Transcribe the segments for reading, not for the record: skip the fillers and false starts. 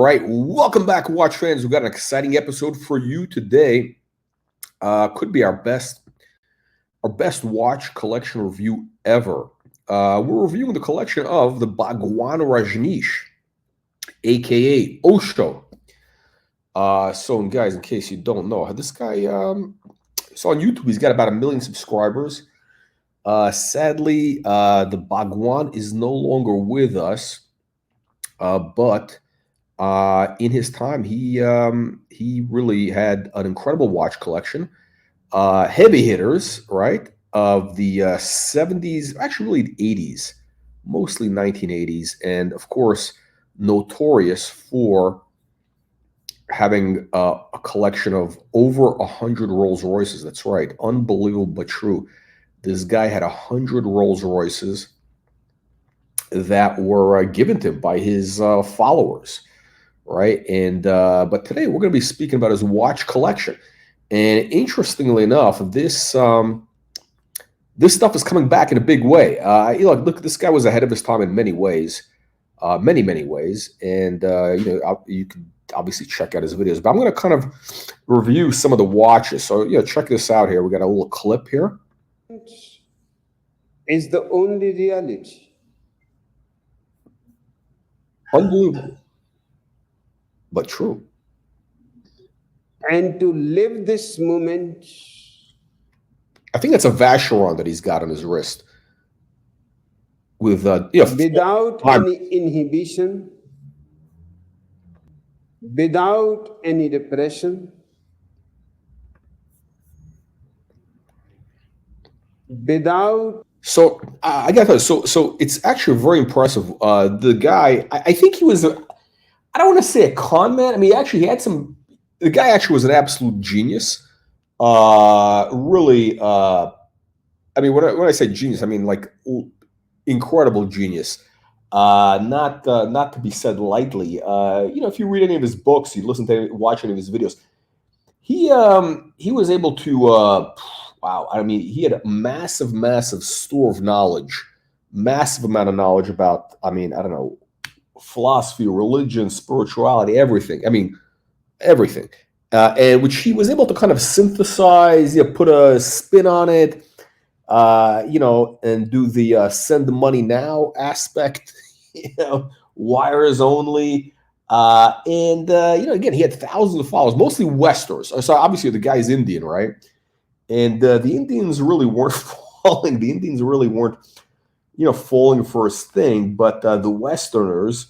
right, welcome back, watch fans. We've got an exciting episode for you today. Could be our best watch collection review ever. We're reviewing the collection of the Baghwan Rajneesh, aka Osho. So, guys, in case you don't know, this guy, so on YouTube, he's got about 1 million subscribers. Sadly, the Baghwan is no longer with us, but in his time, he really had an incredible watch collection. Heavy hitters, right, of the 70s, actually really the 80s, mostly 1980s, and of course, notorious for having a collection of over 100 Rolls Royces. That's right, unbelievable but true. This guy had 100 Rolls Royces that were given to him by his followers, right? And but today we're going to be speaking about his watch collection. And interestingly enough, this stuff is coming back in a big way. Look, this guy was ahead of his time in many ways, many ways. And you can obviously check out his videos. But I'm going to kind of review some of the watches. So check this out here. We got a little clip here. Is the only reality. Unbelievable, but true. And to live this moment. I think that's a Vacheron that he's got on his wrist. With without any inhibition, without any depression, without. So I got to tell you, so it's actually very impressive. The guy, I think he was, I don't want to say a con man. I mean, actually, he had some. The guy actually was an absolute genius. Really, I mean, when I say genius, I mean like incredible genius. Not to be said lightly. If you read any of his books, you watch any of his videos, he was able to. Wow, I mean, he had a massive store of knowledge, massive amount of knowledge about, I mean, I don't know, philosophy, religion, spirituality, everything. I mean, everything. And which he was able to kind of synthesize, put a spin on it, and do the send the money now aspect, wires only. Again, he had thousands of followers, mostly Westerners. So obviously the guy's Indian, right? And the Indians really weren't falling. The Indians really weren't, falling for his thing. But the Westerners,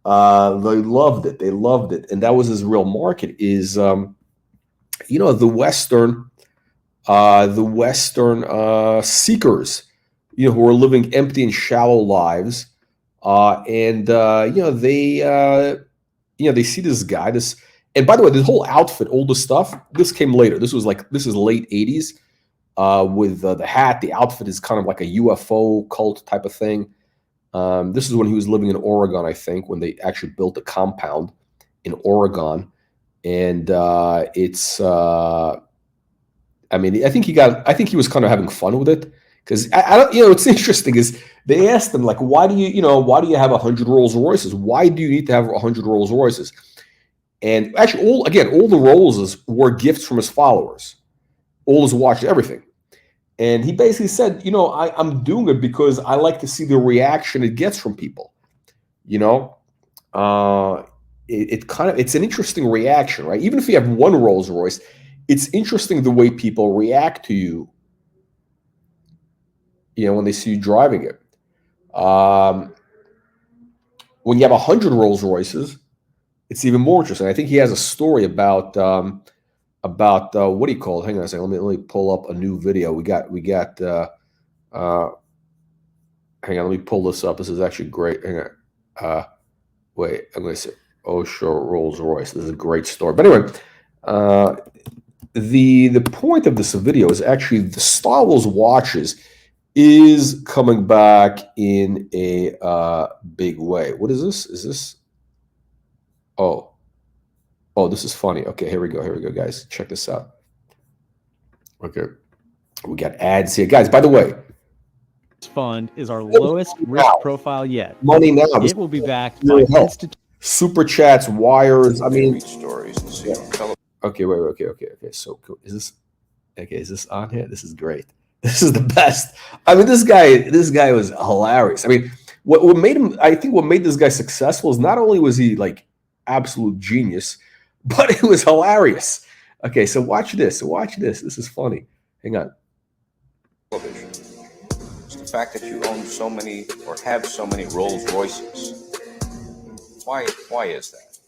they loved it. They loved it, and that was his real market. Is the Western seekers, who are living empty and shallow lives, they see this guy, And by the way, this whole outfit, all the stuff, this came later. This is late 80s with the hat. The outfit is kind of like a UFO cult type of thing. This is when he was living in Oregon, I think, when they actually built a compound in Oregon. And I think he was kind of having fun with it. Because it's interesting is they asked him, like, why do you have 100 Rolls Royces? Why do you need to have 100 Rolls Royces? And actually, all the Rollses were gifts from his followers. All his watches, everything. And he basically said, I'm doing it because I like to see the reaction it gets from people. It's an interesting reaction, right? Even if you have one Rolls Royce, it's interesting the way people react to you, when they see you driving it. When you have 100 Rolls Royces, it's even more interesting. I think he has a story about what do you call it? Hang on a second. Let me pull up a new video. We got. Hang on. Let me pull this up. This is actually great. Hang on. Wait. I'm going to say Osho Rolls Royce. This is a great story. But anyway, the point of this video is actually the Star Wars watches is coming back in a big way. What is this? Is this? Oh, this is funny. Okay, here we go, guys. Check this out. Okay, we got ads here, guys. By the way, fund is our lowest risk profile yet. Money now. It will be backed by institutions. super chats, wires. I mean, stories and see on television. okay, wait, okay. So is this okay? Is this on here? This is great. This is the best. I mean, this guy was hilarious. I mean, what made him? I think what made this guy successful is not only was he like absolute genius, but it was hilarious. Okay, so watch this. Watch this. This is funny. Hang on. Television. It's the fact that you own so many or have so many Rolls Royces. Why is that?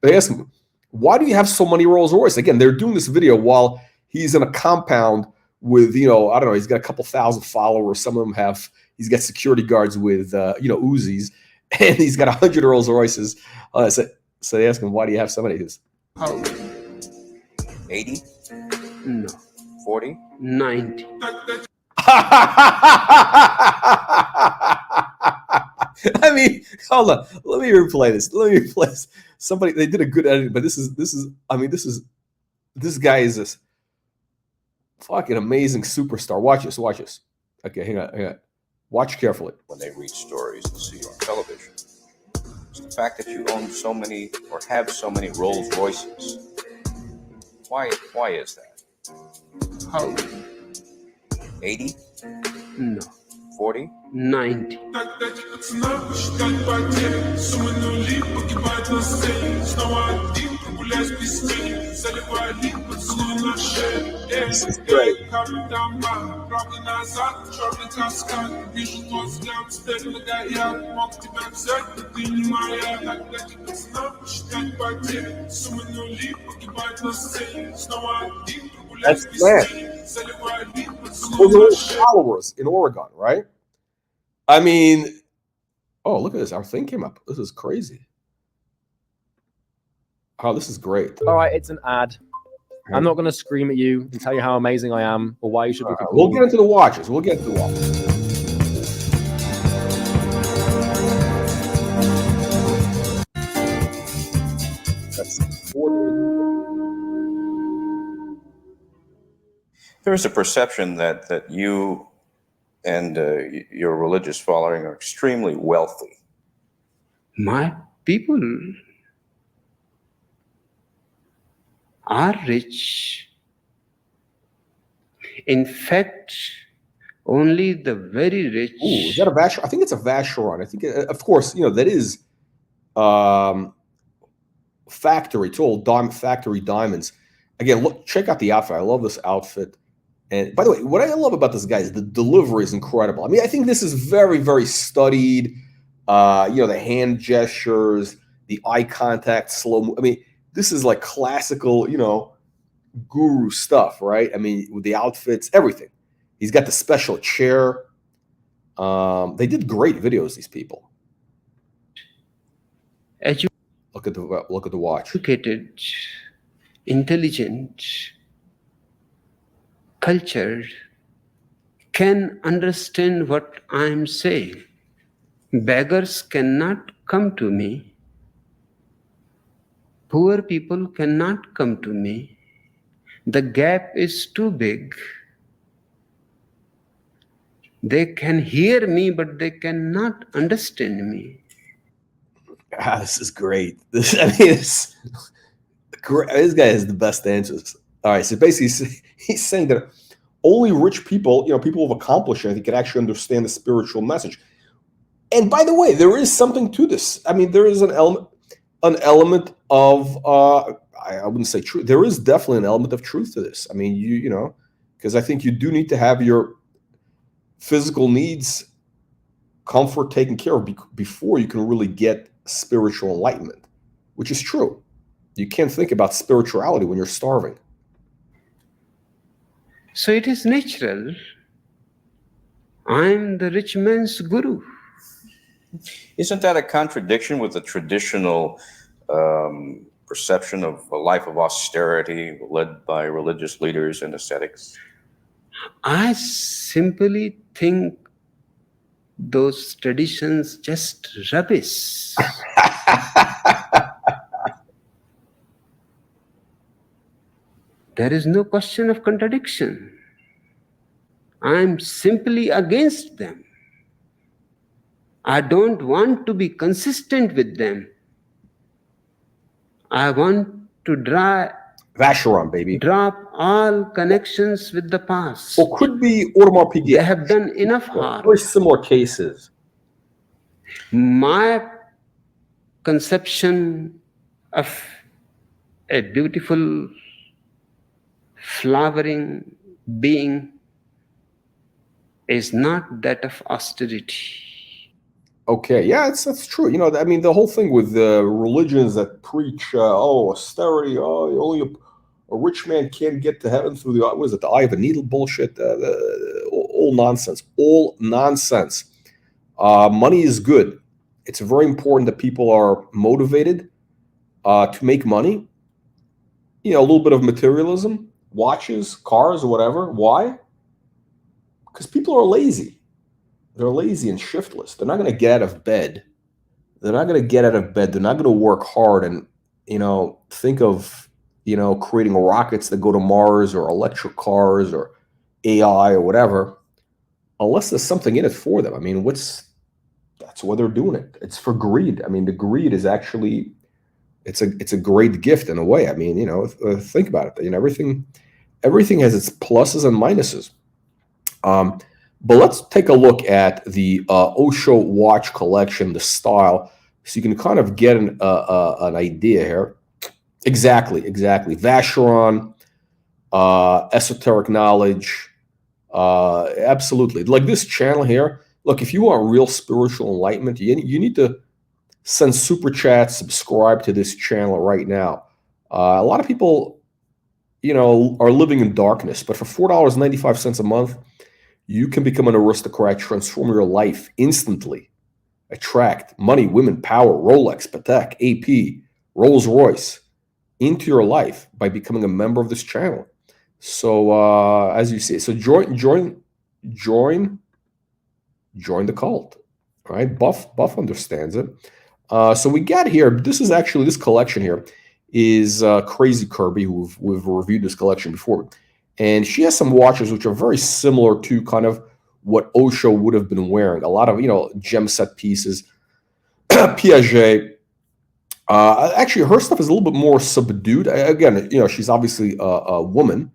They ask him, why do you have so many Rolls Royce? Again, they're doing this video while he's in a compound with, I don't know, he's got a couple thousand followers. Some of them he's got security guards with, Uzis, and he's got 100 Rolls Royces. So they ask him, why do you have so many? He goes, How? 80? No. 40? 90. I mean, hold on. Let me replay this. Somebody, they did a good edit, but this guy is this fucking amazing superstar. Watch this. Okay, hang on. Watch carefully. When they read stories and see on television. It's the fact that you own so many or have so many Rolls Royces. Why is that? How? 80? No. 40? 90. This is great. That's man. Those are all followers in Oregon, right? I mean, oh, look at this. Our thing came up. This is crazy. Oh, this is great. All right, it's an ad. I'm not going to scream at you and tell you how amazing I am or why you should book a call. We'll get into the watches. There is a perception that you and your religious following are extremely wealthy. My people are rich. In fact, only the very rich. Ooh, is that a Vacheron? I think it's a Vacheron. I think, of course, that is factory. It's all factory diamonds. Again, look, check out the outfit. I love this outfit. And by the way, what I love about this guy is the delivery is incredible. I mean, I think this is very, very studied. The hand gestures, the eye contact, slow. I mean, this is like classical, guru stuff, right? I mean, with the outfits, everything. He's got the special chair. They did great videos, these people. Look at the watch. Educated, intelligent, cultured, can understand what I'm saying. Beggars cannot come to me. Poor people cannot come to me. The gap is too big. They can hear me, but they cannot understand me. This is great. This guy has the best answers. All right, so basically he's saying that only rich people, people of accomplishment, I think, can actually understand the spiritual message. And by the way, there is something to this. I mean, there is an element of I wouldn't say truth. There is definitely an element of truth to this. I mean, because I think you do need to have your physical needs, comfort taken care of before you can really get spiritual enlightenment, which is true. You can't think about spirituality when you're starving. So it is natural. I'm the rich man's guru. Isn't that a contradiction with the traditional perception of a life of austerity led by religious leaders and ascetics? I simply think those traditions just rubbish. There is no question of contradiction. I'm simply against them. I don't want to be consistent with them. I want to Vacheron, baby. drop all connections with the past. Or could be Audemars Piguet. They have done enough harm. Very similar cases. My conception of a beautiful, flowering being is not that of austerity. Okay, yeah, that's true. You know, I mean, the whole thing with the religions that preach, austerity, only a rich man can't get to heaven through the eye of a needle bullshit. All nonsense. All nonsense. Money is good. It's very important that people are motivated to make money. You know, a little bit of materialism, watches, cars, or whatever. Why? Because people are lazy. They're lazy and shiftless. They're not going to get out of bed. They're not going to get out of bed. They're not going to work hard and, think of, creating rockets that go to Mars or electric cars or AI or whatever, unless there's something in it for them. I mean, that's why they're doing it. It's for greed. I mean, the greed is actually, it's a great gift in a way. I mean, think about it. Everything has its pluses and minuses. But let's take a look at the Osho watch collection, the style, so you can kind of get an idea here. Exactly. Vacheron, esoteric knowledge, absolutely. Like this channel here, look, if you want real spiritual enlightenment, you need to send super chats, subscribe to this channel right now. A lot of people, are living in darkness, but for $4.95 a month, you can become an aristocrat, transform your life instantly, attract money, women, power, Rolex, Patek, AP, Rolls-Royce into your life by becoming a member of this channel. So as you see, so join the cult. All right, Buff understands it. So we got here. This collection here is Crazy Kirby, who we've reviewed this collection before. And she has some watches which are very similar to kind of what Osho would have been wearing. A lot of, gem set pieces, Piaget. Actually, her stuff is a little bit more subdued. Again, she's obviously a woman.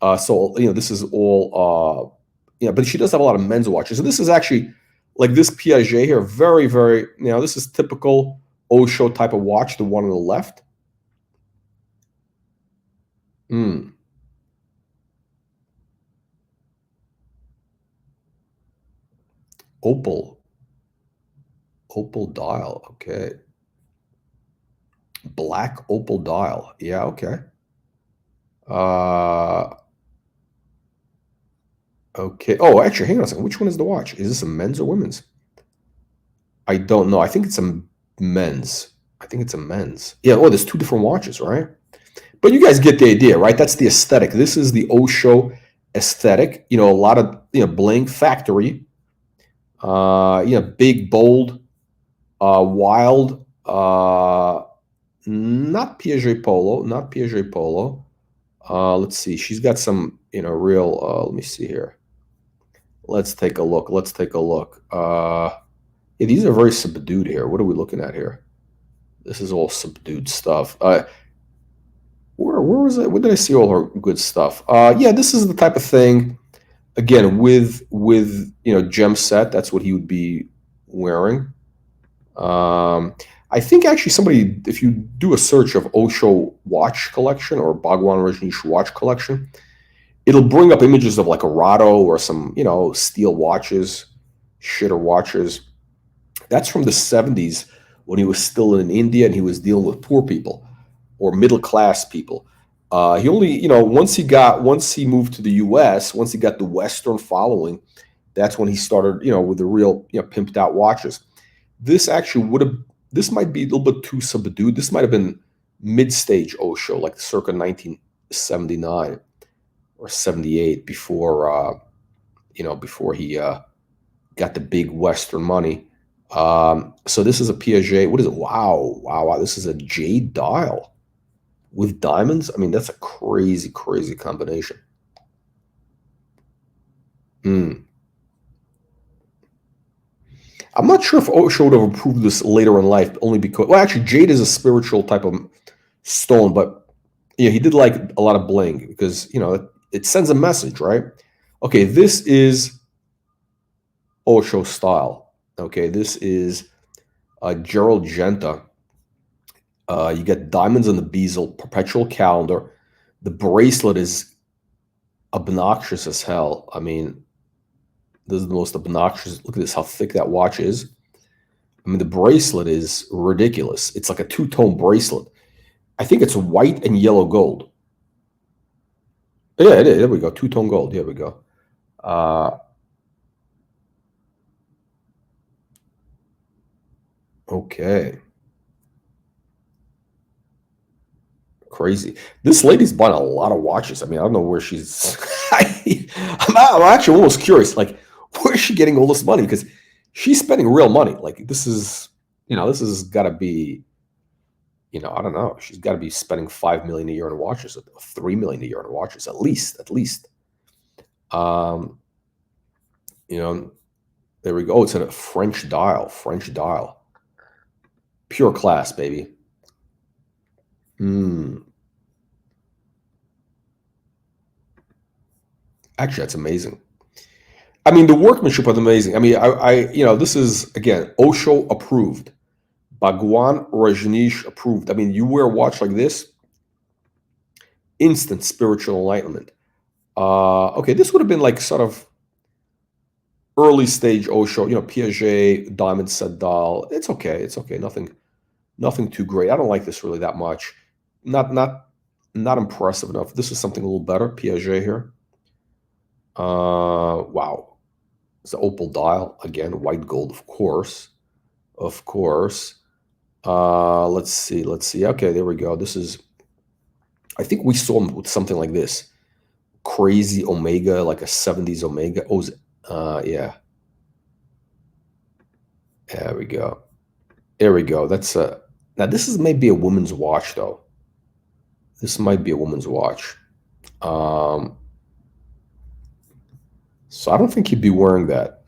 So, this is all, but she does have a lot of men's watches. So this is actually, like this Piaget here, very, very, this is typical Osho type of watch, the one on the left. Opal dial, okay. Black opal dial, yeah, okay. Okay. Oh, actually, hang on a second. Which one is the watch? Is this a men's or women's? I don't know. I think it's a men's. Yeah. Oh, there's two different watches, right? But you guys get the idea, right? That's the aesthetic. This is the Osho aesthetic. A lot of bling, factory. Big, bold, wild, not Piaget Polo, let's see. She's got some, real, let me see here. Let's take a look. Yeah, these are very subdued here. What are we looking at here? This is all subdued stuff. Where was it? Where did I see all her good stuff? Yeah, this is the type of thing. Again, with gem set, that's what he would be wearing. I think actually somebody, if you do a search of Osho watch collection or Baghwan Rajneesh watch collection, it'll bring up images of like a Rado or some, steel watches, shitter watches. That's from the 70s when he was still in India and he was dealing with poor people or middle class people. He only, once he moved to the US, once he got the Western following, that's when he started, with the real, pimped out watches. This actually this might be a little bit too subdued. This might have been mid-stage Osho, like circa 1979 or 78 before, before he got the big Western money. So this is a Piaget. What is it? Wow. This is a jade dial with diamonds. I mean, that's a crazy, crazy combination. I'm not sure if Osho would have approved this later in life, only because, well, actually, jade is a spiritual type of stone, but yeah, he did like a lot of bling because, you know, it sends a message, right? Okay, this is Osho style. Okay, this is Gerald Genta. You get diamonds on the bezel, perpetual calendar. The bracelet is obnoxious as hell. I mean, this is the most obnoxious. Look at this, how thick that watch is. I mean, the bracelet is ridiculous. It's like a two-tone bracelet. I think it's white and yellow gold. Yeah, it is. There we go. Two-tone gold. Here we go. Okay. Crazy. This lady's bought a lot of watches. I mean, I don't know where she's. I'm actually almost curious. Like, where is she getting all this money? Because she's spending real money. Like, this is, you know, this has got to be, you know, I don't know. She's got to be spending $5 million a year on watches, $3 million a year on watches, at least. You know, there we go. Oh, it's a French dial. Pure class, baby. Actually, that's amazing. I mean, the workmanship was amazing. I mean, you know, this is, again, Osho approved. Baghwan, Rajneesh approved. I mean, you wear a watch like this, instant spiritual enlightenment. Okay, this would have been like sort of early stage Osho, you know, Piaget, diamond set dial. It's okay. Nothing too great. I don't like this really that much. Not impressive enough. This is something a little better. Piaget here. Wow. It's the opal dial again, white gold, of course. Let's see. Okay, there we go. This is, I think we saw him with something like this. Crazy Omega, like a 70s Omega. Oh, yeah. There we go. That's now this is maybe a woman's watch though. This might be a woman's watch. So I don't think he'd be wearing that.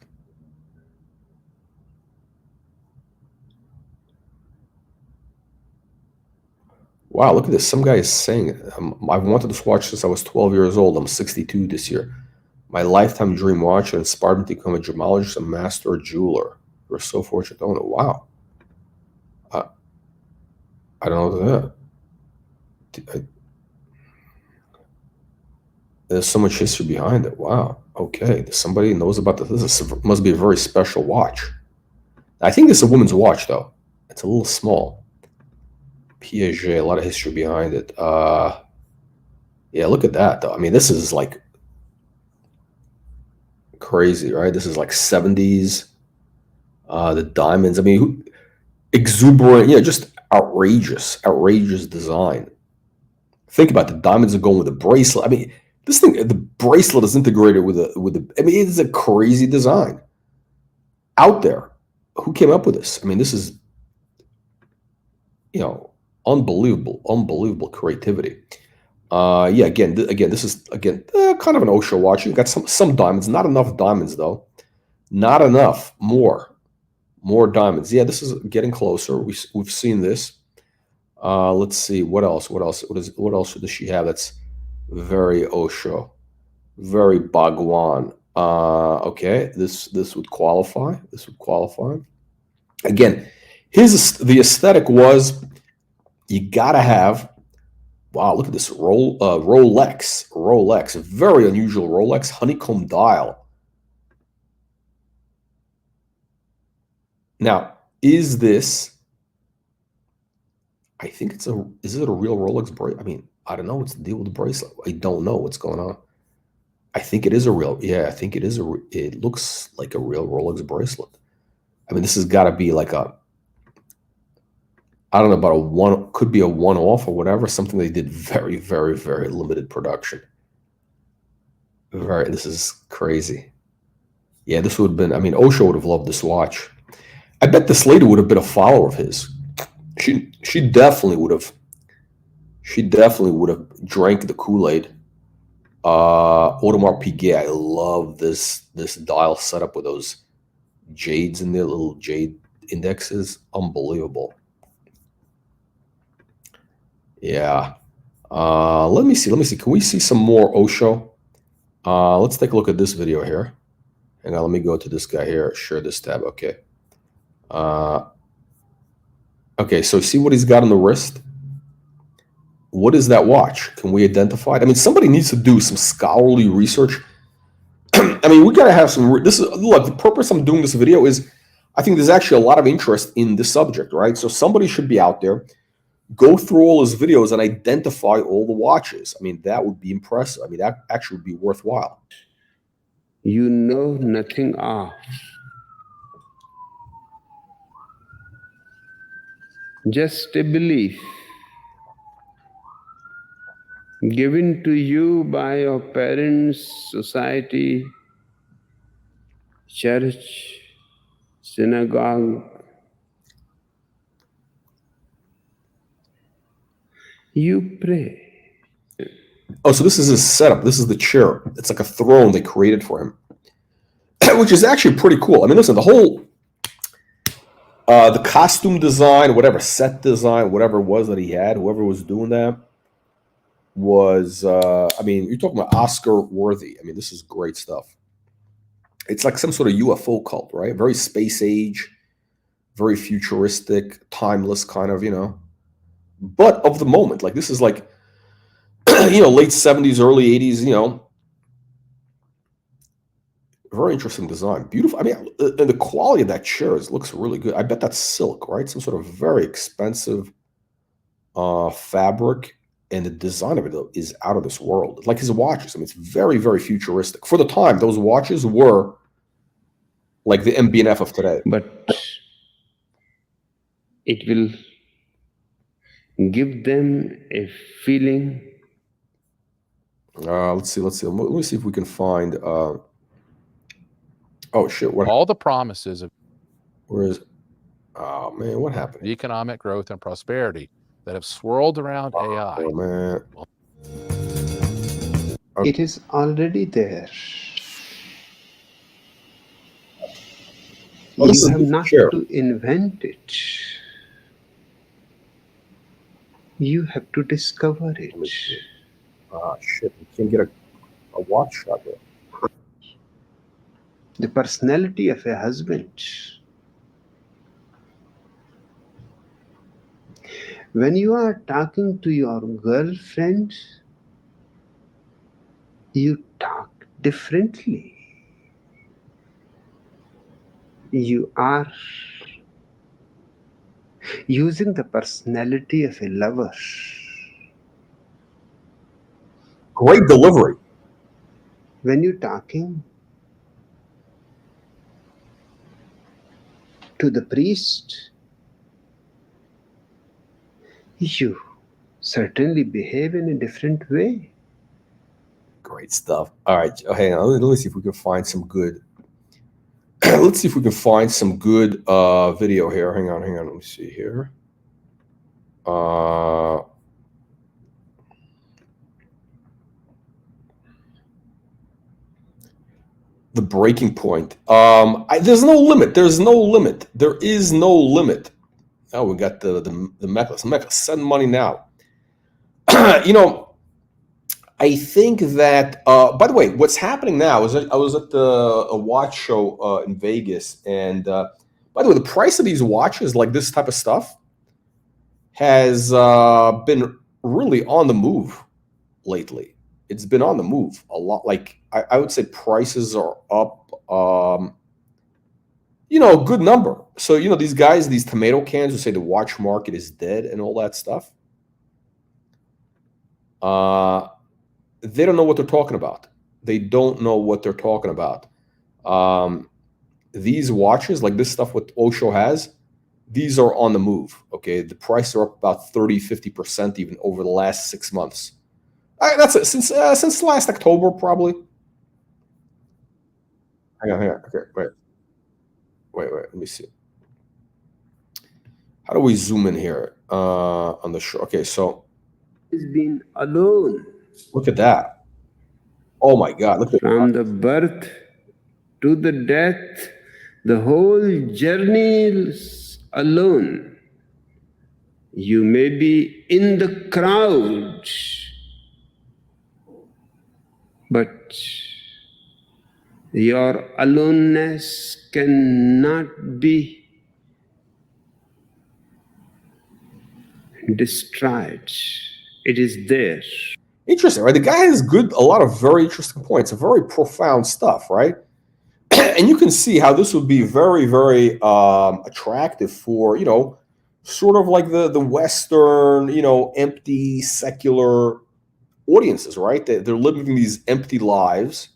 Wow, look at this. Some guy is saying, I've wanted this watch since I was 12 years old. I'm 62 this year. My lifetime dream watch that inspired me to become a gemologist, a master jeweler. We're so fortunate to own it. Wow. I don't know that. There's so much history behind it. Wow. Okay. Somebody knows about this. This must be a very special watch. I think this is a woman's watch, though. It's a little small. Piaget, a lot of history behind it. Yeah, look at that, though. I mean, this is like crazy, right? This is like 70s. The diamonds. I mean, exuberant, yeah, just outrageous design. Think about the diamonds are going with the bracelet. I mean, this thing, the bracelet is integrated with the. I mean, it's a crazy design out there. Who came up with this? I mean, this is, you know, unbelievable creativity. Yeah, again, this is kind of an Osho watch. You got some diamonds, not enough diamonds though, not enough. More diamonds. Yeah, this is getting closer. We've seen this. Let's see what else. What else does she have? That's very Osho, very Baghwan. Okay, this would qualify. Again, the aesthetic was, you gotta have. Wow, look at this Rolex, very unusual Rolex honeycomb dial. Now, is this? I think is it a real Rolex bracelet? I mean, I don't know what's the deal with the bracelet. I don't know what's going on. I think it is a real. Yeah, I think it is it looks like a real Rolex bracelet. I mean, this has got to be like a, I don't know, about could be a one-off or whatever, something they did very, very, very limited production. This is crazy. Yeah, this would have been, I mean, Osho would have loved this watch. I bet this lady would have been a follower of his. She definitely would have. She definitely would have drank the Kool-Aid. Audemars Piguet. I love this dial setup with those jades in there, little jade indexes. Unbelievable. Yeah. Let me see. Can we see some more Osho? Let's take a look at this video here. Hang on, let me go to this guy here. Share this tab. Okay. Okay, so see what he's got on the wrist? What is that watch? Can we identify it? I mean, somebody needs to do some scholarly research. I mean, we got to have some, look, the purpose I'm doing this video is I think there's actually a lot of interest in this subject, right? So somebody should be out there, go through all his videos and identify all the watches. I mean, that would be impressive. I mean, that actually would be worthwhile. You know nothing of. Just a belief given to you by your parents, society, church, synagogue. You pray. Oh, so this is his setup. This is the chair. It's like a throne they created for him, which is actually pretty cool. I mean, listen, the whole, the costume design, whatever set design, whatever it was that he had, whoever was doing that was, I mean, you're talking about Oscar worthy. I mean, this is great stuff. It's like some sort of UFO cult, right? Very space age, very futuristic, timeless kind of, you know, but of the moment. Like this is like, you know, late 70s, early 80s, you know, very interesting design. Beautiful. I mean, and the quality of that chair looks really good. I bet that's silk, right? Some sort of very expensive fabric. And the design of it is out of this world. Like his watches. I mean, it's very, very futuristic. For the time, those watches were like the MB&F of today. But it will give them a feeling. Let's see. Let me see if we can find. Oh shit! What? All the promises of Where is? Oh man, what happened? economic growth and prosperity that have swirled around AI. Oh man. It is already there. Oh, You have not to invent it. You have to discover it. Ah shit! You can't get a watch shot there. The personality of a husband. When you are talking to your girlfriend, you talk differently. You are using the personality of a lover. Great delivery. When you're talking to the priest, you certainly behave in a different way. Great stuff. All right, hang on. Let me see if we can find some good. Let's see if we can find some good video here. Hang on. Let me see here. The breaking point. There's no limit. There's no limit. There is no limit. Oh, we got the necklace. Send money now. You know, I think that. By the way, what's happening now is I was at a watch show in Vegas, and by the way, the price of these watches, like this type of stuff, has been really on the move lately. It's been on the move a lot. Like I would say, prices are up. You know, a good number. So, you know, these guys, these tomato cans who say the watch market is dead and all that stuff, they don't know what they're talking about. They don't know what they're talking about. These watches, like this stuff what Osho has, these are on the move, okay? The prices are up about 30, 50% even over the last 6 months. That's it, since last October, probably. Hang on. Okay, wait, let me see. How do we zoom in here on the show? Okay, so He's been alone. Look at that. Oh my God, look at From the birth to the death, The whole journey is alone. You may be in the crowd, but your aloneness cannot be destroyed. It is there. Interesting, right? The guy has a lot of very interesting points, very profound stuff, right? And you can see how this would be very, very attractive for, sort of like the Western, empty secular audiences, right? They're living these empty lives.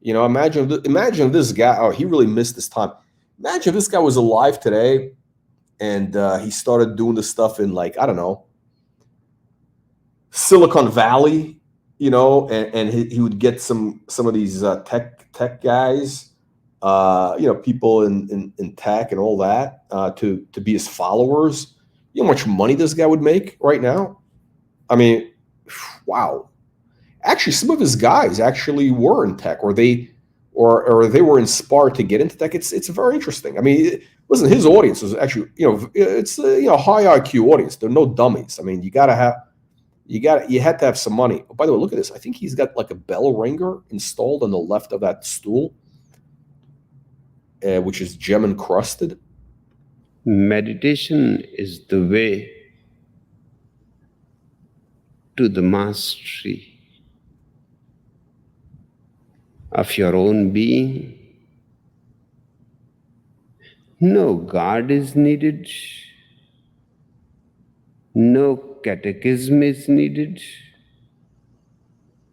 Imagine this guy. Oh, he really missed this time. Imagine if this guy was alive today, and he started doing this stuff in, like, I don't know, Silicon Valley, and he would get some of these tech guys, people in tech and all that, to be his followers. You know how much money this guy would make right now? I mean, wow. Actually, some of his guys actually were in tech, or they were inspired to get into tech. It's very interesting. I mean, listen, his audience is actually, it's a high IQ audience. They're no dummies. I mean, you had to have some money. Oh, by the way, look at this. I think he's got like a bell ringer installed on the left of that stool, which is gem encrusted. Meditation is the way to the mastery of your own being. No God is needed. No catechism is needed.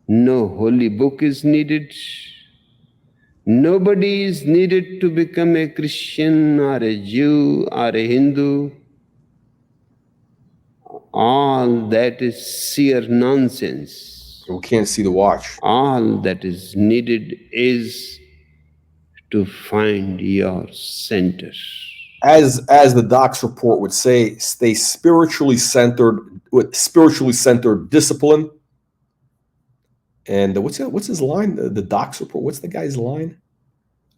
No holy book is needed. Nobody is needed to become a Christian or a Jew or a Hindu. All that is sheer nonsense. We can't see the watch. All that is needed is to find your center. As the doc's report would say, stay spiritually centered with spiritually centered discipline. And what's his line? The doc's report. What's the guy's line?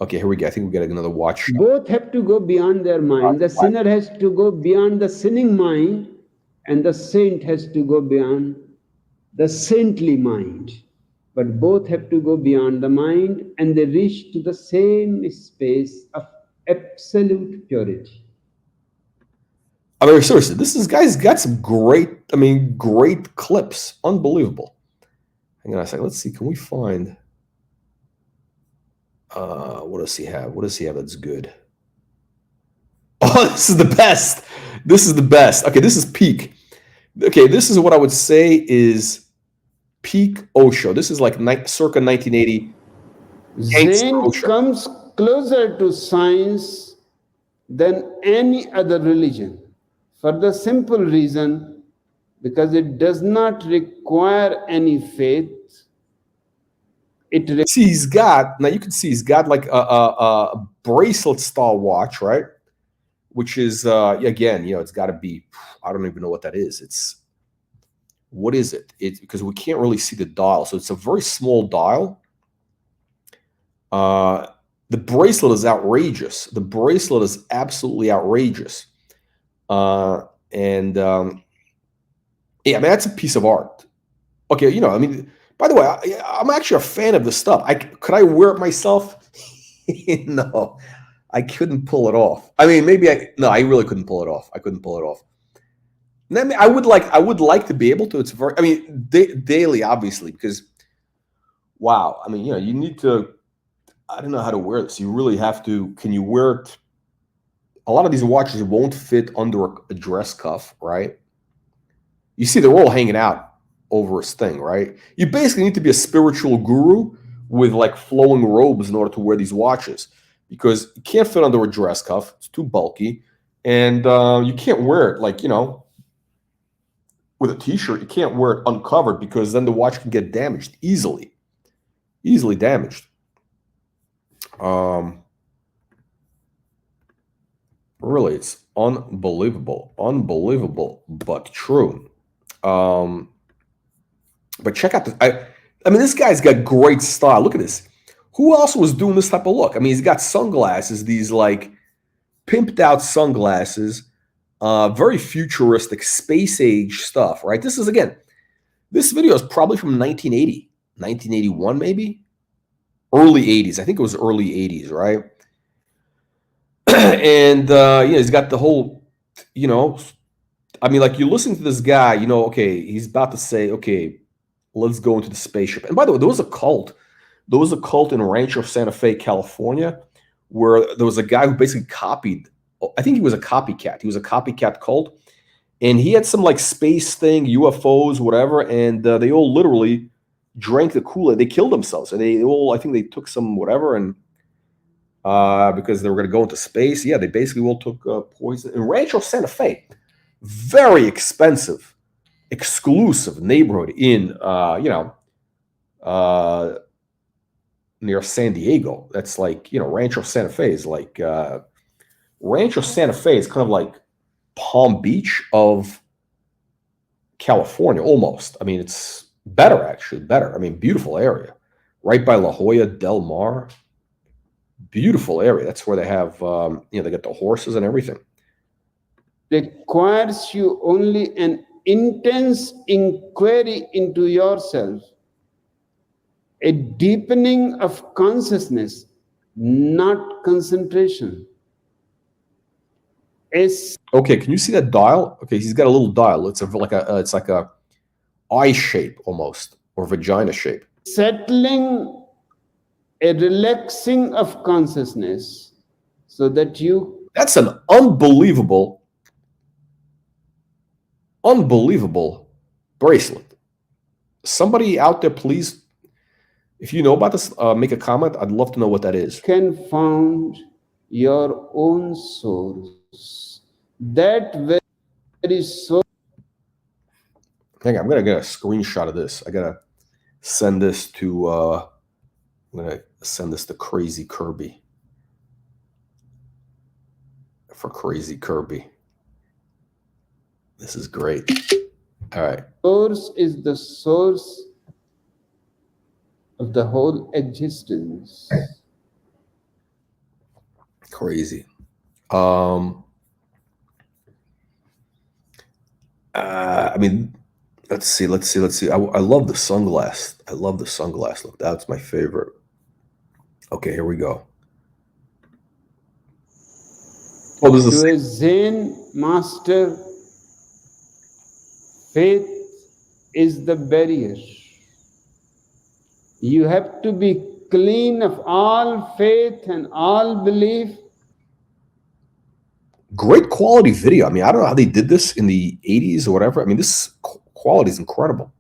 Okay, here we go. I think we got another watch. Both have to go beyond their mind. The sinner has to go beyond the sinning mind, and the saint has to go beyond the saintly mind. But both have to go beyond the mind, and they reach to the same space of absolute purity. I mean, seriously, this guy's got some great clips. Unbelievable. Hang on a second. Let's see. Can we find? What does he have? What does he have that's good? Oh, this is the best. This is the best. Okay, this is peak. Okay, this is what I would say is peak Osho. This is like circa 1980. Zen comes closer to science than any other religion for the simple reason because it does not require any faith. See, he's got, now you can see he's got like a bracelet style watch, right? Which is, again, it's got to be, I don't even know what that is. What is it? It's because we can't really see the dial. So it's a very small dial. The bracelet is outrageous. The bracelet is absolutely outrageous. Yeah, I mean, that's a piece of art. Okay, by the way, I'm actually a fan of this stuff. Could I wear it myself? No, I couldn't pull it off. I mean, I really couldn't pull it off. I couldn't pull it off. And I mean, I would like to be able to. It's very, I mean, daily, obviously, because, wow. I mean, you need to, I don't know how to wear this. You really have to, can you wear it? A lot of these watches won't fit under a dress cuff, right? You see, they're all hanging out over his thing, right? You basically need to be a spiritual guru with like flowing robes in order to wear these watches because you can't fit under a dress cuff. It's too bulky. And you can't wear it like, with a t-shirt. You can't wear it uncovered because then the watch can get damaged easily damaged. Really, it's unbelievable, but true. But check out this. I mean, this guy's got great style. Look at this. Who else was doing this type of look? I mean, he's got sunglasses, these like pimped out sunglasses, very futuristic, space age stuff, right? This is, again, this video is probably from 1980, 1981 maybe? Early 80s. I think it was early 80s, right? And, he's got the whole, I mean, like, you listen to this guy, okay, he's about to say, okay, let's go into the spaceship. And by the way, there was a cult. There was a cult in Rancho Santa Fe, California, where there was a guy who basically copied, I think he was a copycat. He was a copycat cult. And he had some like space thing, UFOs, whatever. And they all literally drank the Kool-Aid. They killed themselves. And they all, I think they took some whatever. And because they were going to go into space. Yeah, they basically all took poison. In Rancho Santa Fe, very expensive, exclusive neighborhood in, near San Diego. That's like, Rancho Santa Fe is like, Rancho Santa Fe is kind of like Palm Beach of California, almost. I mean, it's better, actually, better. I mean, beautiful area. Right by La Jolla Del Mar. Beautiful area. That's where they have, they get the horses and everything. Requires you only an intense inquiry into yourself, a deepening of consciousness, not concentration. Okay, can you see that dial? Okay, he's got a little dial. It's like a eye shape almost, or vagina shape. Settling, a relaxing of consciousness, so that you. That's an unbelievable bracelet. Somebody out there, please, if you know about this, make a comment. I'd love to know what that is. Can found your own source. That very source. Hang on, I'm gonna get a screenshot of this. I gotta send this to. I'm gonna send this to Crazy Kirby. For Crazy Kirby. This is great. All right. Source is the source of the whole existence. Crazy. I mean, let's see. I love the sunglass. I love the sunglass look. That's my favorite. Okay, here we go. Oh, this is to a Zen master, faith is the barrier. You have to be clean of all faith and all belief. Great quality video. I mean, I don't know how they did this in the 80s or whatever. I mean, this quality is incredible.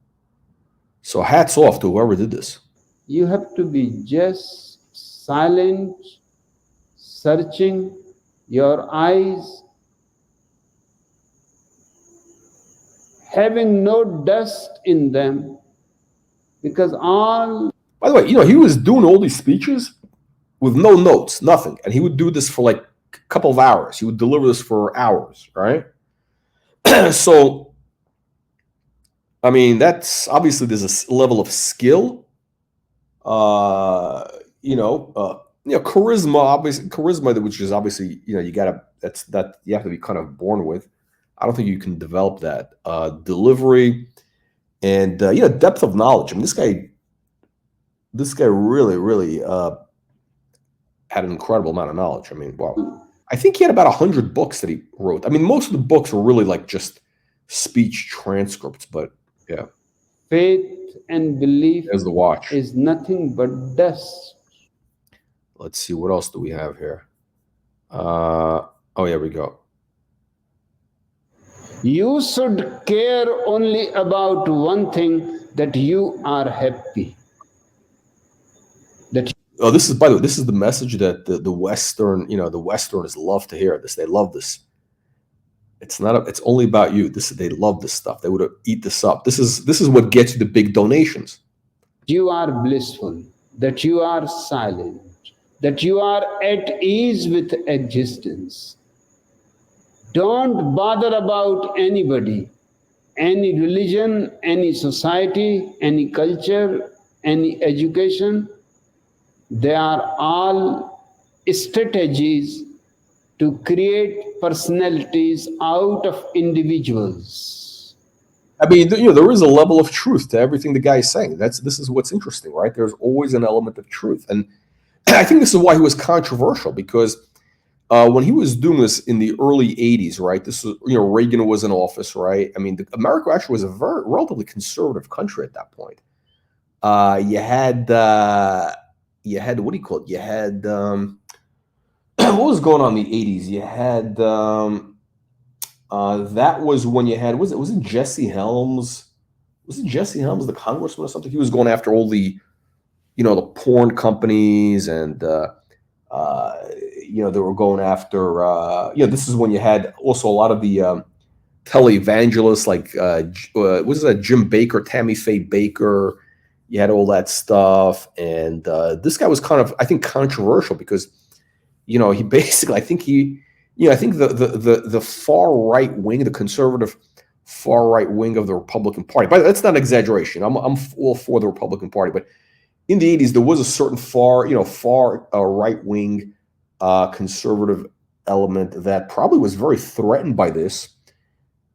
So hats off to whoever did this. You have to be just silent, searching your eyes, having no dust in them, because all. By the way, he was doing all these speeches with no notes, nothing. And he would do this for like a couple of hours. He would deliver this for hours, right? So, I mean, that's obviously there's a level of skill, charisma, obviously charisma, which is obviously, you have to be kind of born with. I don't think you can develop that. Delivery and, depth of knowledge. I mean, this guy really had an incredible amount of knowledge. I mean, wow. I think he had about 100 books that he wrote. I mean, most of the books were really like just speech transcripts, but yeah. Faith and belief There's the watch. Is nothing but dust. Let's see, what else do we have here? Oh, here we go. You should care only about one thing, that you are happy. Oh, this is, by the way, this is the message that the Western, the Westerners love to hear this. They love this. It's only about you. They love this stuff. They would eat this up. This is what gets you the big donations. You are blissful, that you are silent, that you are at ease with existence. Don't bother about anybody, any religion, any society, any culture, any education. They are all strategies to create personalities out of individuals. I mean, you know, there is a level of truth to everything the guy is saying. This is what's interesting, right? There's always an element of truth, and I think this is why he was controversial, because when he was doing this in the early '80s, right? This was, you know, Reagan was in office, right? I mean, America actually was a very relatively conservative country at that point. You had what do you call it? You had what was going on in the '80s? You had that was when you had, was it Jesse Helms? Was it Jesse Helms, the congressman or something? He was going after all the, you know, the porn companies, and you know, they were going after you know, this is when you had also a lot of the televangelists, like was that Jim Baker, Tammy Faye Baker. You had all that stuff, and this guy was kind of, I think, controversial because, you know, he basically, I think he, you know, I think the far right wing, the conservative far right wing of the Republican Party, but that's not an exaggeration. I'm all for the Republican Party, but in the '80s there was a certain far right wing conservative element that probably was very threatened by this,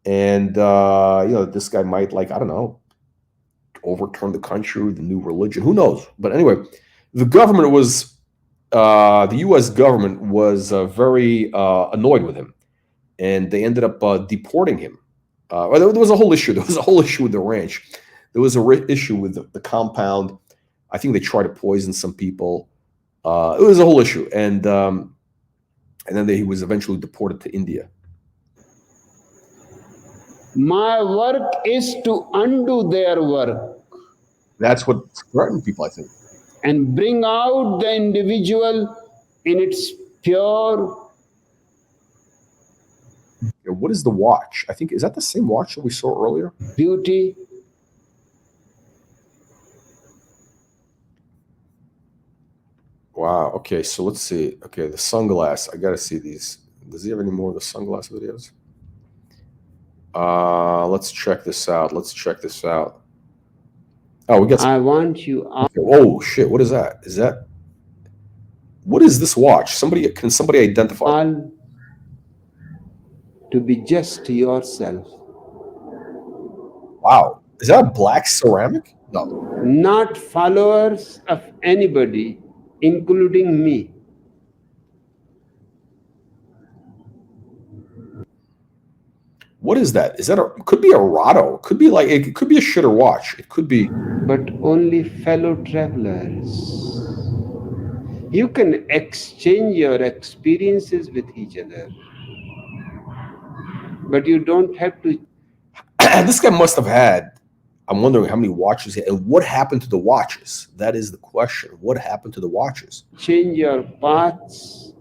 and you know, this guy might, like, I don't know, overturn the country, the new religion, who knows? But anyway, the government was, the U.S. government was very annoyed with him, and they ended up deporting him. There was a whole issue. There was a whole issue with the ranch. There was a issue with the compound. I think they tried to poison some people. It was a whole issue, and then he was eventually deported to India. My work is to undo their work. That's what threatened people, I think. And bring out the individual in its pure. What is the watch? I think, is that the same watch that we saw earlier? Beauty. Wow. Okay, so let's see. Okay, the sunglass. I gotta see these. Does he have any more of the sunglass videos? Let's check this out. Let's check this out. Oh, we got some. I want you. Okay. Oh shit! What is that? Is that? What is this watch? Can somebody identify? All to be just yourself. Wow. Is that a black ceramic? No. Not followers of anybody, including me. What is that? Is that could be a Rado? Could be like, it could be a shitter watch. It could be. But only fellow travelers. You can exchange your experiences with each other, but you don't have to. This guy must have had, I'm wondering how many watches he had, and what happened to the watches? That is the question. What happened to the watches? Change your paths,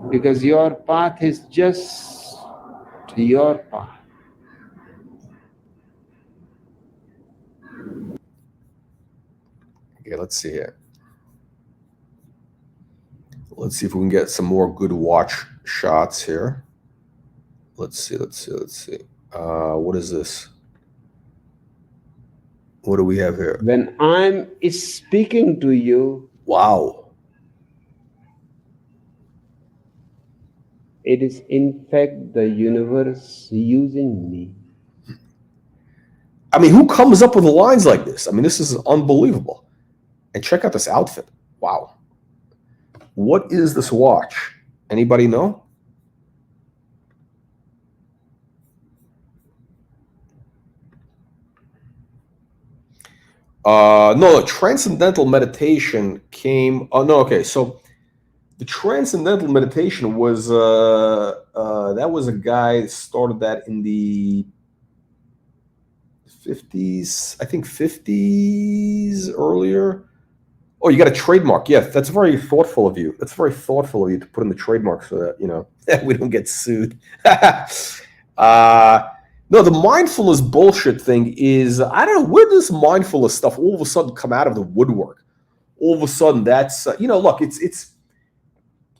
because your path is just your path. Okay, let's see here. Let's see if we can get some more good watch shots here. Let's see. What is this? What do we have here? When I'm speaking to you, wow. It is in fact the universe using me. I mean, who comes up with lines like this? I mean, this is unbelievable. And check out this outfit. Wow. What is this watch? Anybody know? No, transcendental meditation came. Oh no, okay. So the transcendental meditation was that was a guy that started that in the 50s, I think 50s earlier. Oh, you got a trademark. Yeah, that's very thoughtful of you. That's very thoughtful of you to put in the trademark so that, you know, we don't get sued. No, the mindfulness bullshit thing is, I don't know, where does mindfulness stuff all of a sudden come out of the woodwork? All of a sudden, that's, you know, look, it's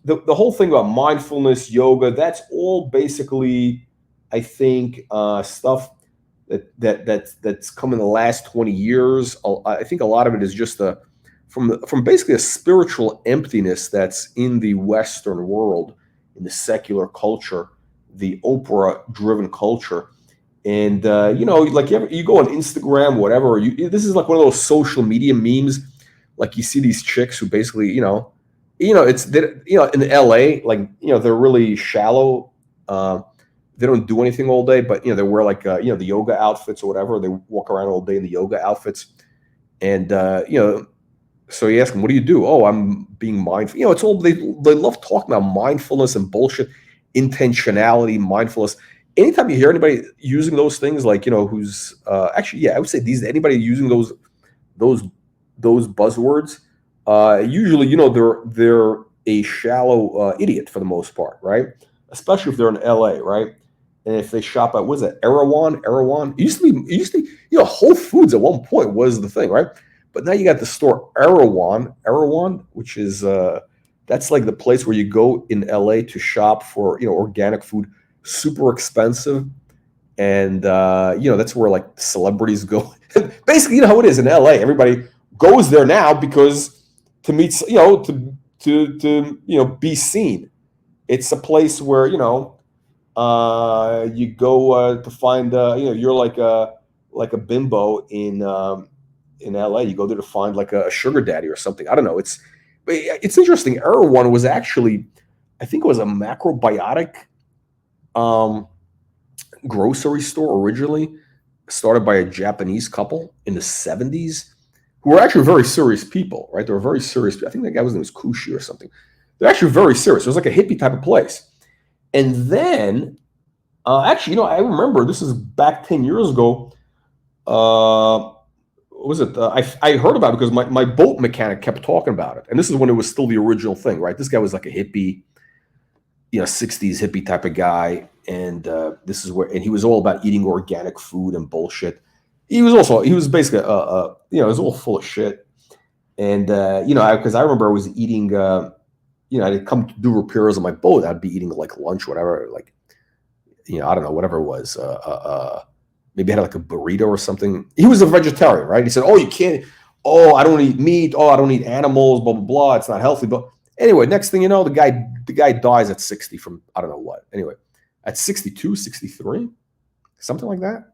the whole thing about mindfulness, yoga, that's all basically, I think, stuff that's come in the last 20 years. I think a lot of it is just from basically a spiritual emptiness that's in the Western world, in the secular culture, the Oprah-driven culture. And you know, like you go on Instagram, whatever. This is like one of those social media memes. Like you see these chicks who basically, it's in LA, like they're really shallow. They don't do anything all day, but they wear like the yoga outfits or whatever. They walk around all day in the yoga outfits, and so you ask them, "What do you do?" "Oh, I'm being mindful." It's all they love talking about mindfulness and bullshit, intentionality, mindfulness. Anytime you hear anybody using those things, like who's actually, yeah, I would say anybody using those buzzwords, usually they're a shallow idiot for the most part, right? Especially if they're in LA, right? And if they shop at, what is it, Erewhon? It used to be, Whole Foods at one point was the thing, right? But now you got the store Erewhon, which is that's like the place where you go in LA to shop for organic food, super expensive, and that's where like celebrities go. Basically, how it is in LA. Everybody goes there now because to meet, to be seen. It's a place where you go to find you're like a bimbo in LA. You go there to find like a sugar daddy or something. I don't know. It's interesting. Erewhon was actually, I think it was a macrobiotic grocery store originally, started by a Japanese couple in the 70s who were actually very serious people, right? They were very serious. I think that guy was name was Kushi or something. They're actually very serious. It was like a hippie type of place. And then, actually, I remember this is back 10 years ago. What was it? I heard about it because my boat mechanic kept talking about it. And this is when it was still the original thing, right? This guy was like a hippie, 60s hippie type of guy. And this is and he was all about eating organic food and bullshit. He was basically, he was all full of shit. And, because I remember I was eating, I'd come to do repairs on my boat. I'd be eating like lunch, whatever, like, I don't know, whatever it was. Maybe I had like a burrito or something. He was a vegetarian, right? He said, "Oh, you can't. Oh, I don't eat meat. Oh, I don't eat animals. Blah blah blah. It's not healthy." But anyway, next thing you know, the guy dies at 60 from I don't know what. Anyway, at 62, 63, something like that.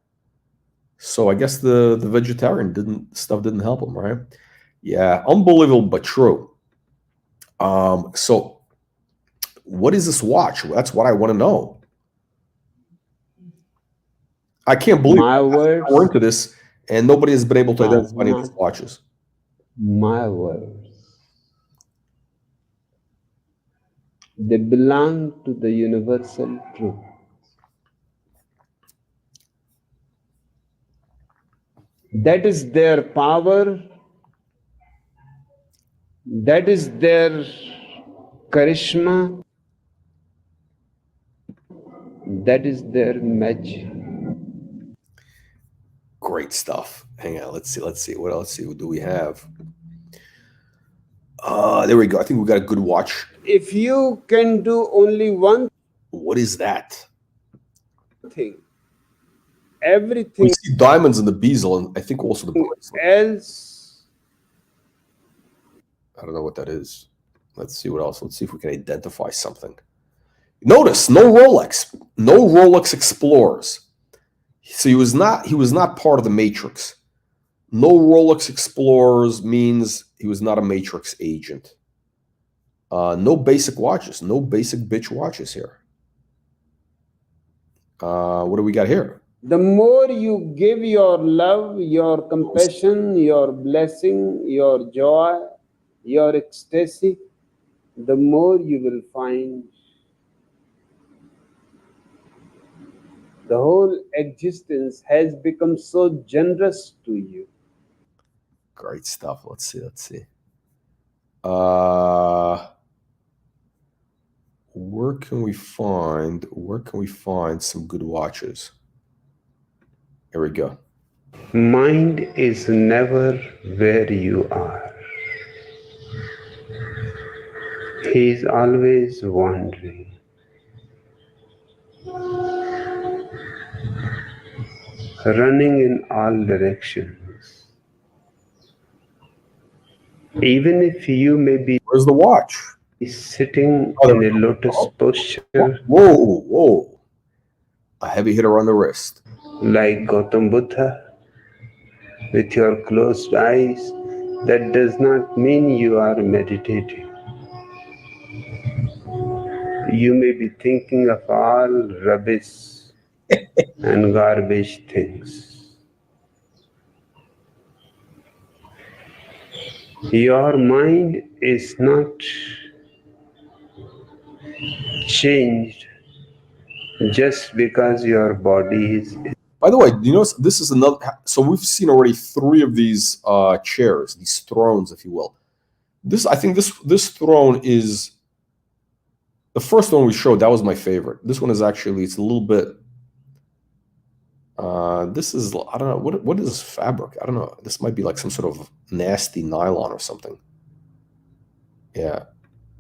So I guess the vegetarian didn't help him, right? Yeah, unbelievable but true. So what is this watch? That's what I want to know. I can't believe we're into this and nobody has been able to identify any of these watches. My words. They belong to the universal truth. That is their power. That is their charisma. That is their magic. Great stuff. Hang on, let's see. What else do we have? There we go. I think we got a good watch. If you can do only one What is that? thing, everything We see diamonds in the bezel, and I think also the bracelet. else. I don't know what that is. Let's see what else. Let's see if we can identify something. Notice no Rolex Explorers. So he was not part of the Matrix. No Rolex Explorers means he was not a Matrix agent. No basic watches. No basic bitch watches here. What do we got here? The more you give your love, your compassion, your blessing, your joy, your ecstasy, the more you will find the whole existence has become so generous to you. Great stuff. Let's see. Where can we find some good watches? Here we go. Mind is never where you are. He is always wandering. Running in all directions. Even if you may be Where's the watch? sitting Oh, in a lotus posture whoa, whoa. A heavy hitter on the wrist. like Gautam Buddha with your closed eyes, that does not mean you are meditating. You may be thinking of all rubbish and garbage things. Your mind is not changed just because your body is. By the way, you know, this is another. So we've seen already 3 of these chairs, these thrones, if you will. I think this throne is the first one we showed. That was my favorite. This one is actually, it's a little bit. This is, I don't know, what is this fabric? I don't know. This might be like some sort of nasty nylon or something. Yeah,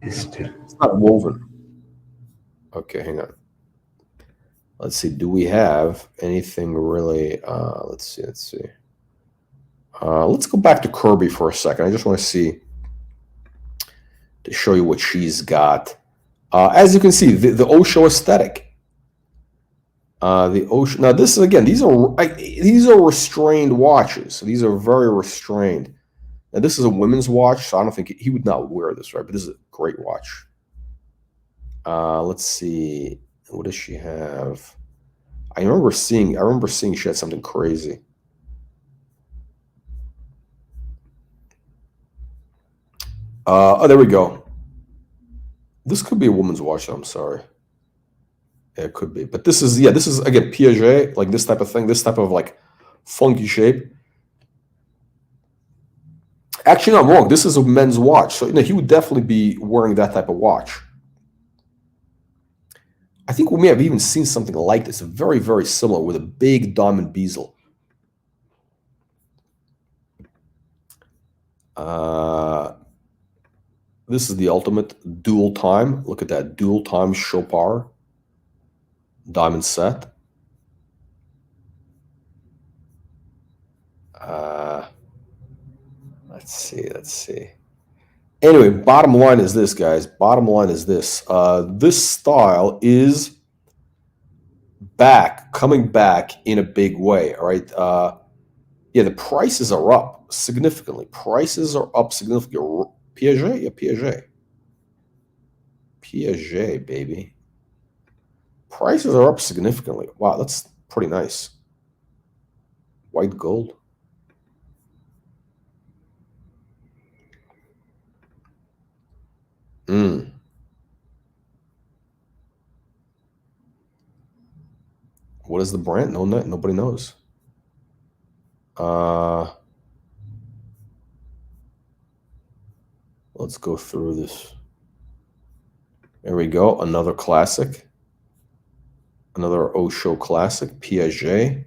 it's not woven. Okay, hang on. Let's see. Do we have anything really? Let's see. Let's go back to Kirby for a second. I just want to see, to show you what she's got. As you can see, the Osho aesthetic. The Osho. Now this is, again, these are restrained watches. These are very restrained. Now this is a women's watch, so I don't think he would not wear this, right? But this is a great watch. Let's see. What does she have? I remember seeing she had something crazy. Oh, there we go. This could be a woman's watch. I'm sorry. Yeah, it could be. But this is again Piaget, like this type of thing, this type of like funky shape. Actually, no, I'm wrong. This is a men's watch, so he would definitely be wearing that type of watch. I think we may have even seen something like this, very, very similar, with a big diamond bezel. This is the ultimate dual time. Look at that, dual time Chopard diamond set. Let's see. Anyway, bottom line is this, guys. Bottom line is this. This style is coming back in a big way. All right. Yeah, the prices are up significantly. Piaget, yeah, Piaget, baby. Prices are up significantly. Wow, that's pretty nice. White gold. What is the brand? No, nobody knows. Let's go through this. There we go. Another classic. Another Osho classic. Piaget.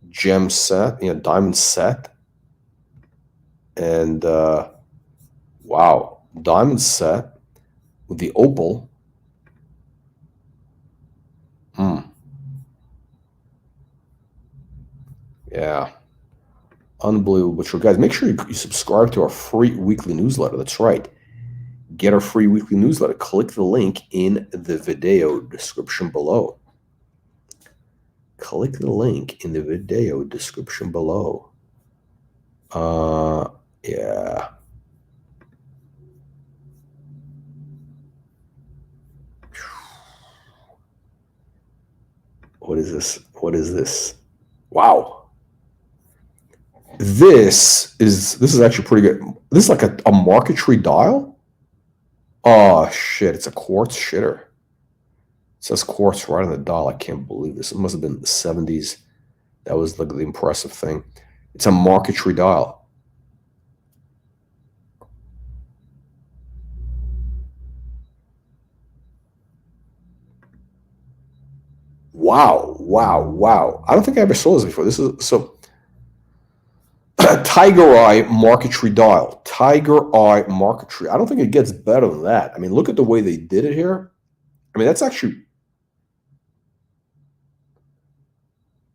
Gem set. Diamond set. And wow. Diamond set with the opal. Yeah. Unbelievable. But guys, make sure you subscribe to our free weekly newsletter. That's right. Get our free weekly newsletter. Click the link in the video description below. Click the link in the video description below. Yeah. What is this? Wow. This is actually pretty good. This is like a marquetry dial. Oh shit! It's a quartz shitter. It says quartz right on the dial. I can't believe this. It must have been the 70s. That was like the impressive thing. It's a marquetry dial. Wow. I don't think I ever saw this before. This is so. Tiger Eye marquetry dial. Tiger Eye marquetry. I don't think it gets better than that. I mean, look at the way they did it here. I mean, that's actually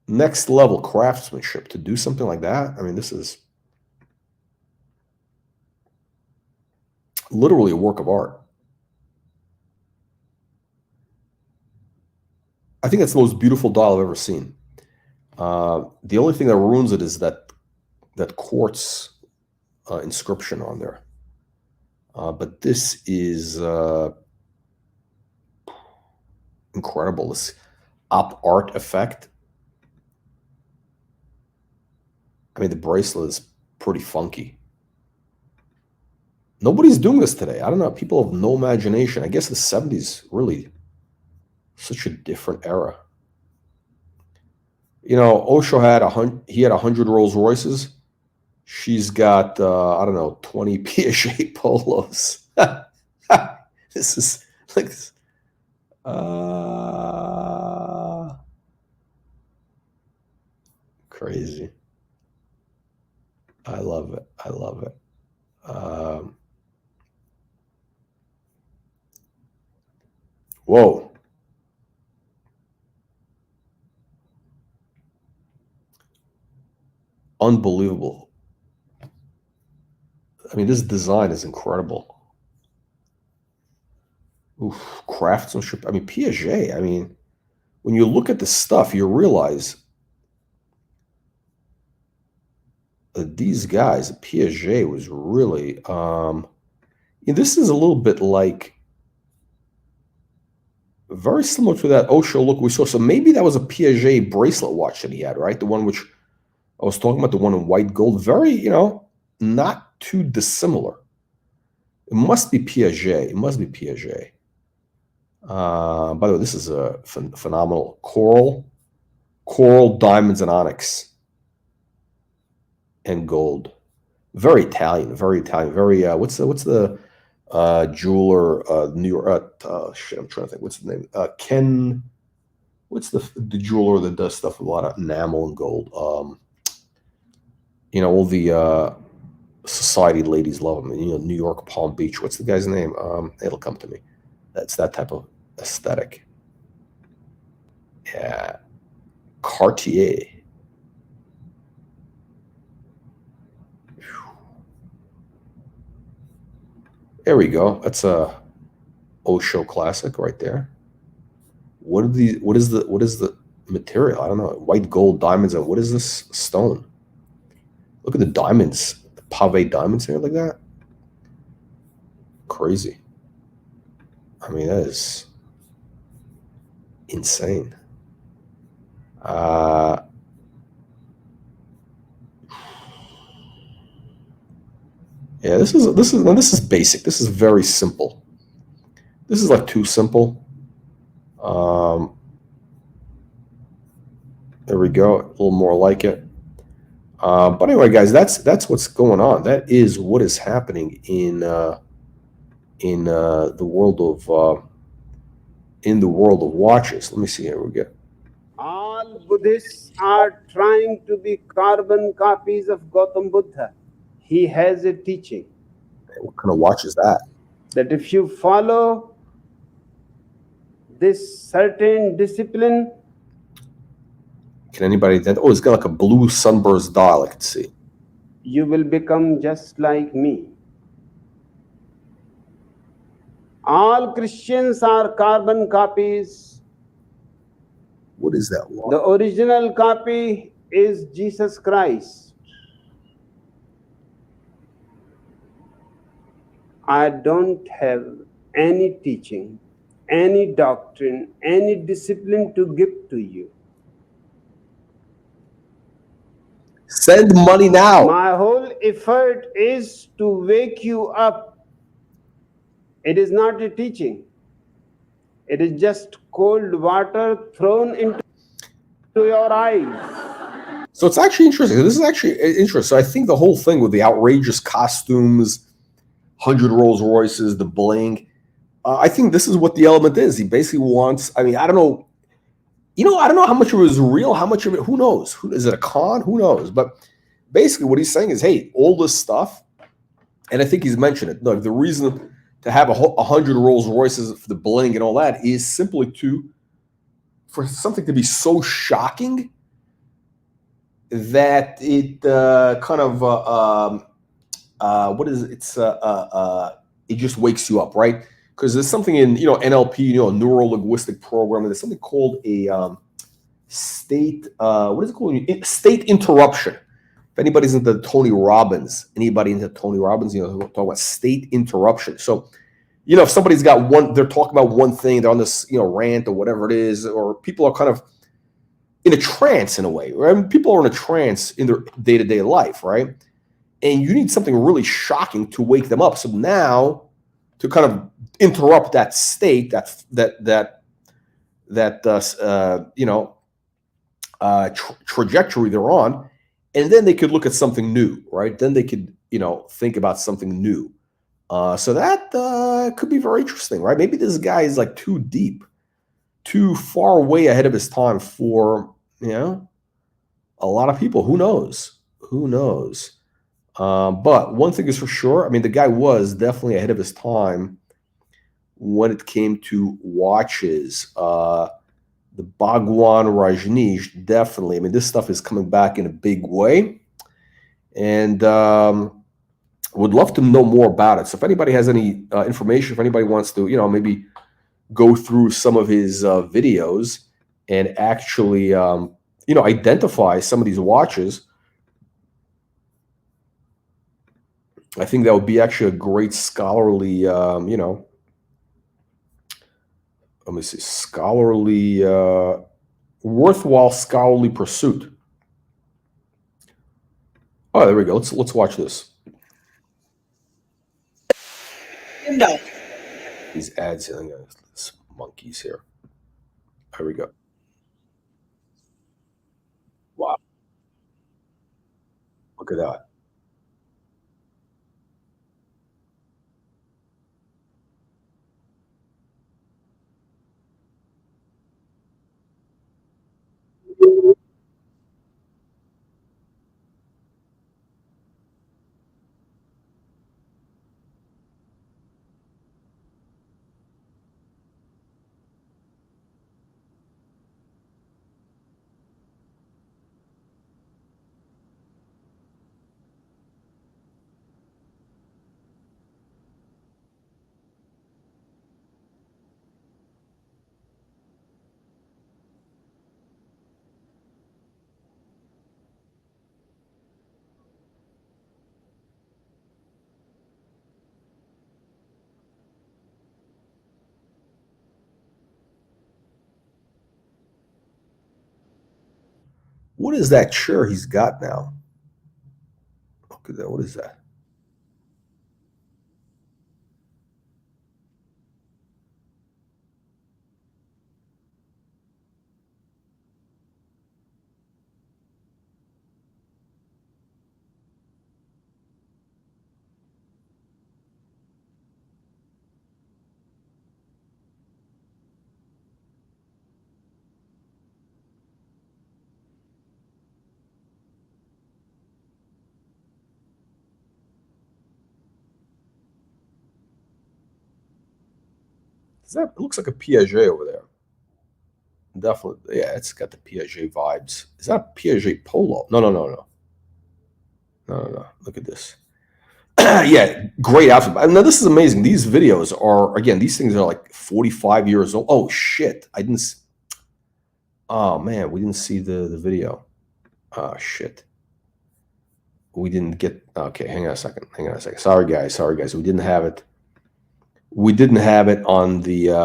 next level craftsmanship to do something like that. I mean, this is Literally a work of art. I think that's the most beautiful dial I've ever seen. The only thing that ruins it is that quartz inscription on there. But this is incredible. This op art effect. I mean, the bracelet is pretty funky. Nobody's doing this today. I don't know. People have no imagination. I guess the 70s really such a different era. You know, Osho had 100 Rolls Royces. She's got I don't know, 20 Piaget polos. This is like crazy. I love it. I love it. Whoa. Unbelievable. I mean, this design is incredible. Oof, craftsmanship. I mean, Piaget. I mean, when you look at the stuff, you realize that these guys, Piaget was really, this is a little bit like, very similar to that Osho look we saw. So maybe that was a Piaget bracelet watch that he had, right? The one which I was talking about, the one in white gold. Very, not too dissimilar. It must be Piaget. It must be Piaget. By the way, this is a phenomenal coral, diamonds, and onyx, and gold. Very Italian. Very Italian. Very what's the jeweler, New York? Shit, I'm trying to think. What's the name? Ken. What's the jeweler that does stuff with a lot of enamel and gold? All the society ladies love him. New York, Palm Beach. What's the guy's name? It'll come to me. That's that type of aesthetic. Yeah, Cartier. There we go. That's a Osho classic right there. What is the material? I don't know. White gold, diamonds, and what is this stone? Look at the diamonds, the pave diamonds here like that. Crazy. I mean, that is insane. Yeah, this is basic. This is very simple. This is like too simple. There we go. A little more like it. But anyway, guys, that's what's going on. That is what is happening in the world of watches. Let me see here. We get. All Buddhists are trying to be carbon copies of Gautam Buddha. He has a teaching. What kind of watch is that? That if you follow this certain discipline. Can anybody then? Oh, it's got like a blue sunburst dial. I can see. You will become just like me. All Christians are carbon copies. What is that watch? The original copy is Jesus Christ. I don't have any teaching, any doctrine, any discipline to give to you. Send money now. My whole effort is to wake you up. It is not a teaching. It is just cold water thrown into your eyes. So it's actually interesting. This is actually interesting. So I think the whole thing with the outrageous costumes, 100 Rolls Royces, the bling, I think this is what the element is. He basically wants, I mean, I don't know. I don't know how much of it is real, how much of it, who knows? Is it a con? Who knows? But basically what he's saying is, hey, all this stuff, and I think he's mentioned it, look, the reason to have 100 Rolls Royces for the bling and all that is simply for something to be so shocking that it kind of, what is it? It's it just wakes you up, right? Because there's something in, you know, NLP, you know, neuro linguistic programming. There's something called a state. What is it called? State interruption. If anybody's into Tony Robbins, anybody into Tony Robbins, you know, we're talking about state interruption. So, you know, if somebody's got one, they're talking about one thing, they're on this, you know, rant or whatever it is, or people are kind of in a trance in a way, right? I mean, people are in a trance in their day-to-day life, right? And you need something really shocking to wake them up. So now, to kind of interrupt that state, trajectory they're on, and then they could look at something new, right? Then they could, you know, think about something new. So that could be very interesting, right? Maybe this guy is like too deep, too far away ahead of his time for, you know, a lot of people. Who knows? Who knows? But one thing is for sure, I mean, the guy was definitely ahead of his time when it came to watches. The Baghwan Rajneesh, definitely. I mean, this stuff is coming back in a big way. And would love to know more about it. So if anybody has any information, if anybody wants to, you know, maybe go through some of his videos and actually, you know, identify some of these watches, I think that would be actually a great scholarly, you know, let me see, scholarly, worthwhile scholarly pursuit. Oh, there we go. Let's watch this. No. These ads, these monkeys here. There we go. Wow. Look at that. What is that chair he's got now? Look at that. What is that? It looks like a Piaget over there. Definitely, yeah, it's got the Piaget vibes. Is that a Piaget Polo? No. Look at this. Yeah, great outfit. Now this is amazing. These videos are, again, these things are like 45 years old. Oh shit, I didn't. Oh man, we didn't see the video. Oh shit. We didn't get. Okay, hang on a second. Sorry guys. We didn't have it. We didn't have it on the hang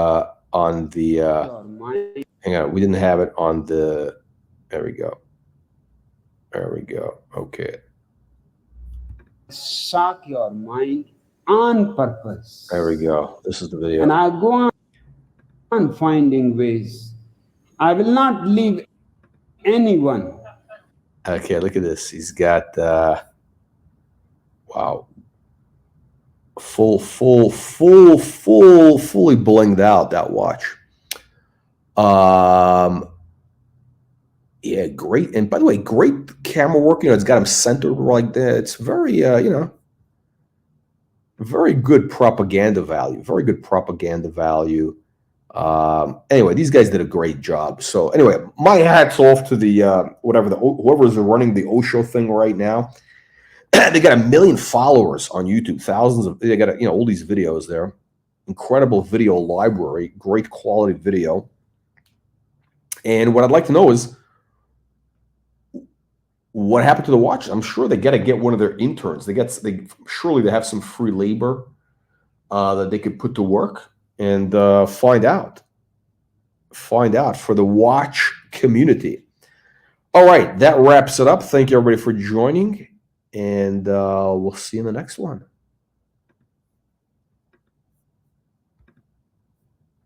on, we didn't have it on the, there we go. Okay. Shock your mind on purpose. There we go. This is the video. And I go on finding ways. I will not leave anyone. Okay, look at this. He's got wow. Fully blinged out, that watch. Yeah, great. And by the way, great camera work. You know, it's got him centered like that. It's very, you know, very good propaganda value. Anyway, these guys did a great job. So anyway, my hat's off to the whoever's running the Osho thing right now. They got 1 million followers on YouTube, thousands of, they got, all these videos there. Incredible video library, great quality video. And what I'd like to know is what happened to the watch. I'm sure they got to get one of their interns. Surely they have some free labor that they could put to work and find out for the watch community. All right, that wraps it up. Thank you everybody for joining, and we'll see you in the next one.